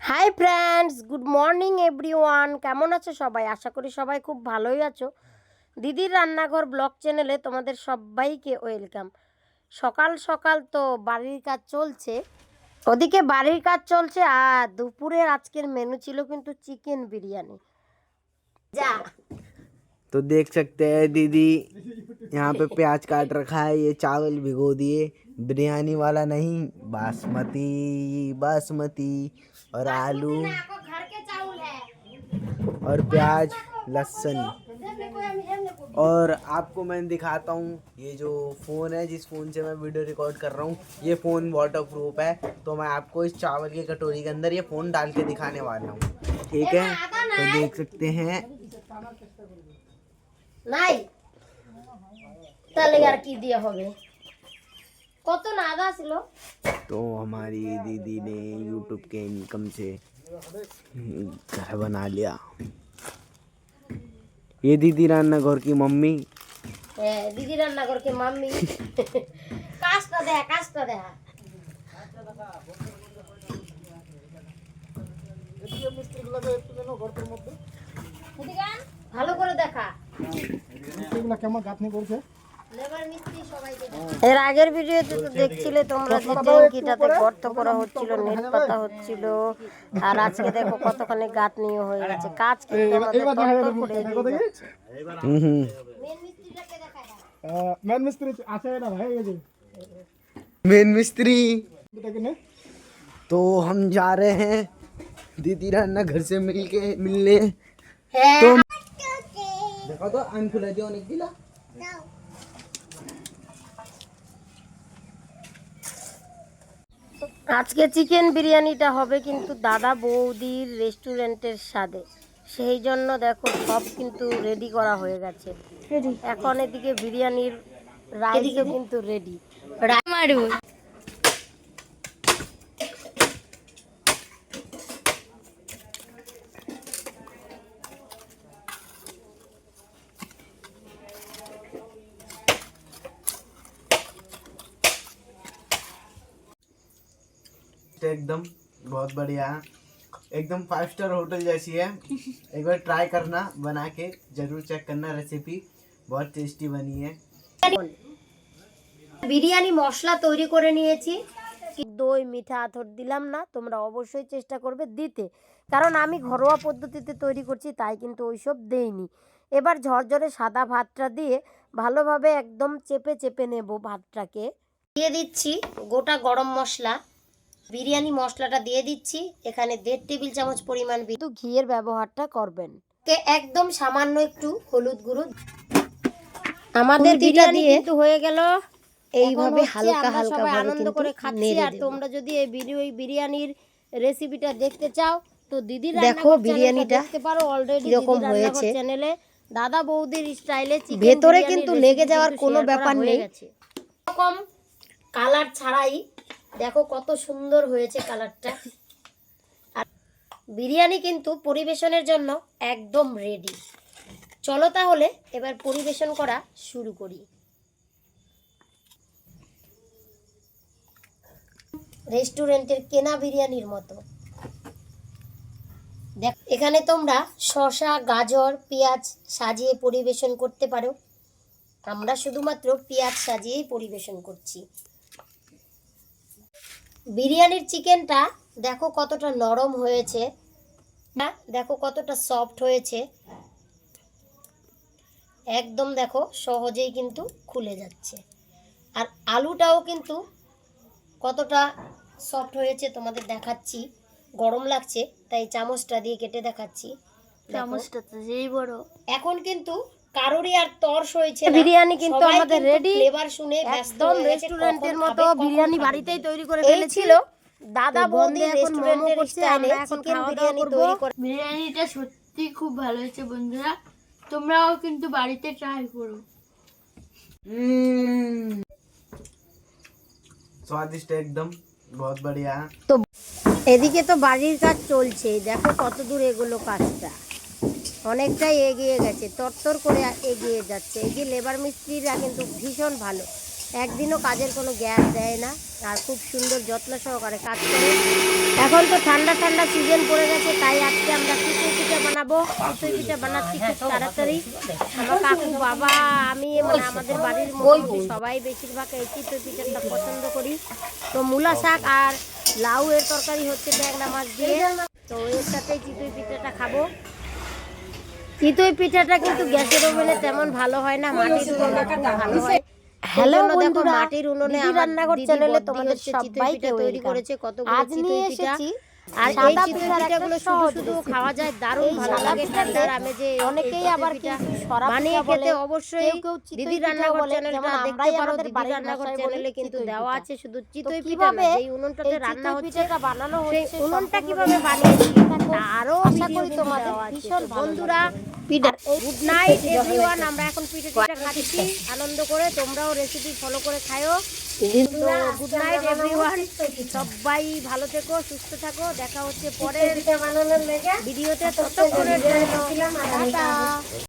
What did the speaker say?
Hi friends, good morning everyone. কেমন আছো সবাই? আশা করি সবাই খুব ভালোই আছো। দিদির রান্নাঘর ব্লগ চ্যানেলে তোমাদের সবাইকে ওয়েলকাম। সকাল সকাল তো বাড়ির কাজ চলছে, ওদিকে বাড়ির কাজ চলছে, আর দুপুরের আজকের মেনু ছিল কিন্তু চিকেন বিরিয়ানি। যা तो देख सकते हैं दीदी यहाँ पे प्याज काट रखा है। ये चावल भिगो दिए, बिरयानी वाला नहीं, बासमती बासमती। और आलू घर के चावल है और प्याज लहसुन। और आपको मैं दिखाता हूँ ये जो फ़ोन है, जिस फ़ोन से मैं वीडियो रिकॉर्ड कर रहा हूँ, ये फ़ोन वाटर प्रूफ है। तो मैं आपको इस चावल की कटोरी के अंदर ये फ़ोन डाल के दिखाने वाला हूँ, ठीक है? तो देख सकते हैं। নাই তাহলে আর কি দিয়ে হবে, কত না আদা ছিল। तो हमारी दीदी ने यूट्यूब के इनकम से घर बना लिया। ये दीदी रान्नाघर की मम्मी। দিদি রান্নাঘর কি মাম্মি কাজটা দেখা কাজটা দেখা ভালো করে দেখা এর আগের ভিডিওতে তো দেখছিলে তোমরা যে ট্যাঙ্কিটাতে গর্ত করা হচ্ছিল, নেট পাতা হচ্ছিল, আর আজকে দেখো কতখানি গাঁথনি হয়ে গেছে। কাজ কিন্তু আমাদের তরতর করে এগিয়ে যাচ্ছে। মেন মিস্ত্রি আছে না ভাই, এই যে मेन मिस्त्री। এটাকে নে। तो हम जा रहे हैं दीदी रान्ना घर से मिलने। হ্যাঁ तो देखो तो आन खुला दियो अनेक दिला। আজকে চিকেন বিরিয়ানিটা হবে কিন্তু দাদা বৌদির রেস্টুরেন্টের স্বাদে, সেই জন্য দেখো সব কিন্তু রেডি করা হয়ে গেছে। এখন এদিকে বিরিয়ানির রাইসও কিন্তু রেডি। एकदम बहुत बढ़िया, एकदम 5 स्टार होटल जैसी है। एक बार ट्राई करना, बना के जरूर चेक करना, रेसिपी बहुत टेस्टी बनी है। বিরিয়ানি মশলা তৈরি করে নিয়েছি, দই মিঠা আতর দিলাম না, তোমরা অবশ্যই চেষ্টা করবে দিতে, কারণ আমি ঘরোয়া পদ্ধতিতে তৈরি করছি, তাই কিন্তু ওইসব দেইনি। এবার ঝরঝরে সাদা ভাতটা দিয়ে ভালোভাবে একদম চেপে চেপে নেব ভাতটাকে। দিয়ে দিচ্ছি গোটা গরম মশলা, বিরিয়ানি মশলাটা দিয়ে দিচ্ছি। এখানে 1.5 টেবিল চামচ পরিমাণ কিন্তু ঘিয়ের ব্যবহারটা করবেন। একদম সামান্য একটু হলুদ গুঁড়ো। আমাদের বিরিয়ানি কিন্তু হয়ে গেল। এইভাবে হালকা হালকা আনন্দ করে খাচ্ছি। আর তোমরা যদি এই বিরিয়ানির রেসিপিটা দেখতে চাও তো দিদির দেখো বিরিয়ানিটা দেখতে পারো, অলরেডি এরকম হয়েছে চ্যানেলে দাদা বৌদির স্টাইলে চিকেন ভেতরে কিন্তু লেগে যাওয়ার কোনো ব্যাপার নেই, এরকম কালার ছাড়াই দেখো কত সুন্দর হয়েছে কালারটা। আর বিরিয়ানি কিন্তু পরিবেশনের জন্য একদম রেডি। চলো তাহলে এবার পরিবেশন করা শুরু করি। রেস্টুরেন্টের কেনা বিরিয়ানির মতো দেখ। এখানে তোমরা শসা, গাজর, পেঁয়াজ সাজিয়ে পরিবেশন করতে পারো। আমরা শুধুমাত্র পেঁয়াজ সাজিয়েই পরিবেশন করছি। বিরিয়ানির চিকেনটা দেখো কতটা নরম হয়েছে, হ্যাঁ দেখো কতটা সফট হয়েছে, একদম দেখো সহজেই কিন্তু খুলে যাচ্ছে। আর আলুটাও কিন্তু কতটা সফট হয়েছে তোমাদের দেখাচ্ছি। গরম লাগছে তাই চামচটা দিয়ে কেটে দেখাচ্ছি। চামচটা তো যেই বড়। এখন কিন্তু কারোরই আর তর্স হয়েছে না, বিরিয়ানি কিন্তু আমাদের রেডি। ফ্লেভার শুনে একদম রেস্টুরেন্টের মতো বিরিয়ানি বাড়িতেই তৈরি করে ফেলেছিল দাদা বৌদি। রেস্টুরেন্টের স্টাইলে চিকেন বিরিয়ানি তৈরি করে। বিরিয়ানিটা সত্যি খুব ভালো হয়েছে বন্ধুরা, তোমরাও কিন্তু বাড়িতে ট্রাই করো। स्वादिष्ट एकदम, बहुत बढ़िया। তো এদিকে তো বাড়ির কাজ চলছে, দেখো কত দূর এগুলো কাজটা। অনেকটাই এগিয়ে গেছে, তরতর করে এগিয়ে যাচ্ছে। এই যে লেবার মিস্ত্রিরা কিন্তু ভীষণ ভালো, একদিনও কাজের কোনো গ্যাস দেয় না আর খুব সুন্দর যত্ন সহকারে কাজ করে। এখন তো ঠান্ডা ঠান্ডা সিজন পড়ে গেছে, তাই আজকে আমরা চিতই পিঠা বানাবো। চিতই পিঠা বানাচ্ছি খুব তাড়াতাড়ি। আমার কাকু, বাবা, আমি মানে আমাদের বাড়ির মোটামুটি সবাই বেশিরভাগ এই চিতই পিঠাটা পছন্দ করি। তো মূলা শাক আর লাউ এর তরকারি হচ্ছে ট্যাংরা মাছ দিয়ে, তো এর সাথেই চিতই পিঠাটা খাবো। চিতই পিঠাটা কিন্তু গ্যাসের ওভেনে তেমন ভালো হয় না, মাটির উনুনে খুব ভালো হয়। হ্যালো বন্ধুরা, মাটির উনুনে রান্নাঘর চ্যানেলে তোমাদের সবাইকে তৈরি করেছে কতগুলো চিতই পিঠা। আর এই চিতই পিঠাগুলো শুধু শুধু খাওয়া যায়, দারুণ ভালো লাগে ঠান্ডার আমেজে। অনেকেই আবার বানিয়ে খেতে অবশ্যই দিদি রান্নাঘর চ্যানেলটা দেখতে পারো। দিদি রান্নাঘর চ্যানেলে কিন্তু দেওয়া আছে শুধু চিতই পিঠা না, এই উনুনটাতে রান্না হচ্ছে বানানো হচ্ছে, সেই উনুনটা কিভাবে বানিয়েছি আরো আশা করি তোমাদের ভীষণ বন্ধুরা। পিঠা গুড নাইট এভরিওয়ান, আমরা এখন পিঠা খাচ্ছি আনন্দ করে, তোমরাও রেসিপি ফলো করে খাও। গুড নাইট এভরিওয়ান, সবাই ভালো থেকো, সুস্থ থাকো, দেখা হচ্ছে পরের ভিডিওতে। ততক্ষণের জন্য টাটা।